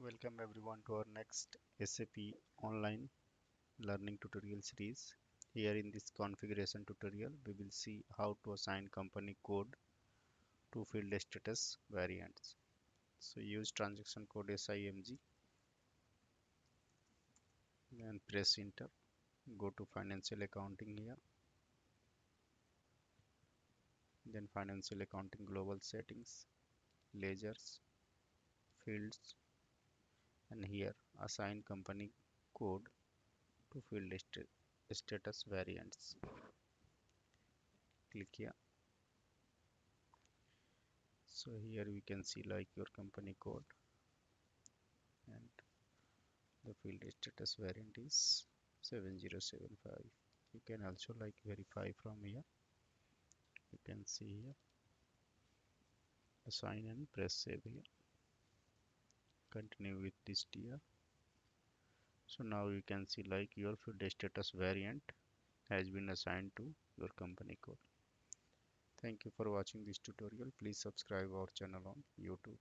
Welcome everyone to our next SAP online learning tutorial series. Here in this configuration tutorial, we will see how to assign company code to field status variants. So use transaction code SIMG and press enter. Go to financial accounting here, then financial accounting global settings, ledgers, fields, and here assign company code to field status variants. Click here. So here we can see like your company code and the field status variant is 7075. You can also like verify from here. You can see here, assign and press save here. Continue with this tier. So now you can see like your field status variant has been assigned to your company code. Thank you for watching this tutorial. Please subscribe our channel on YouTube.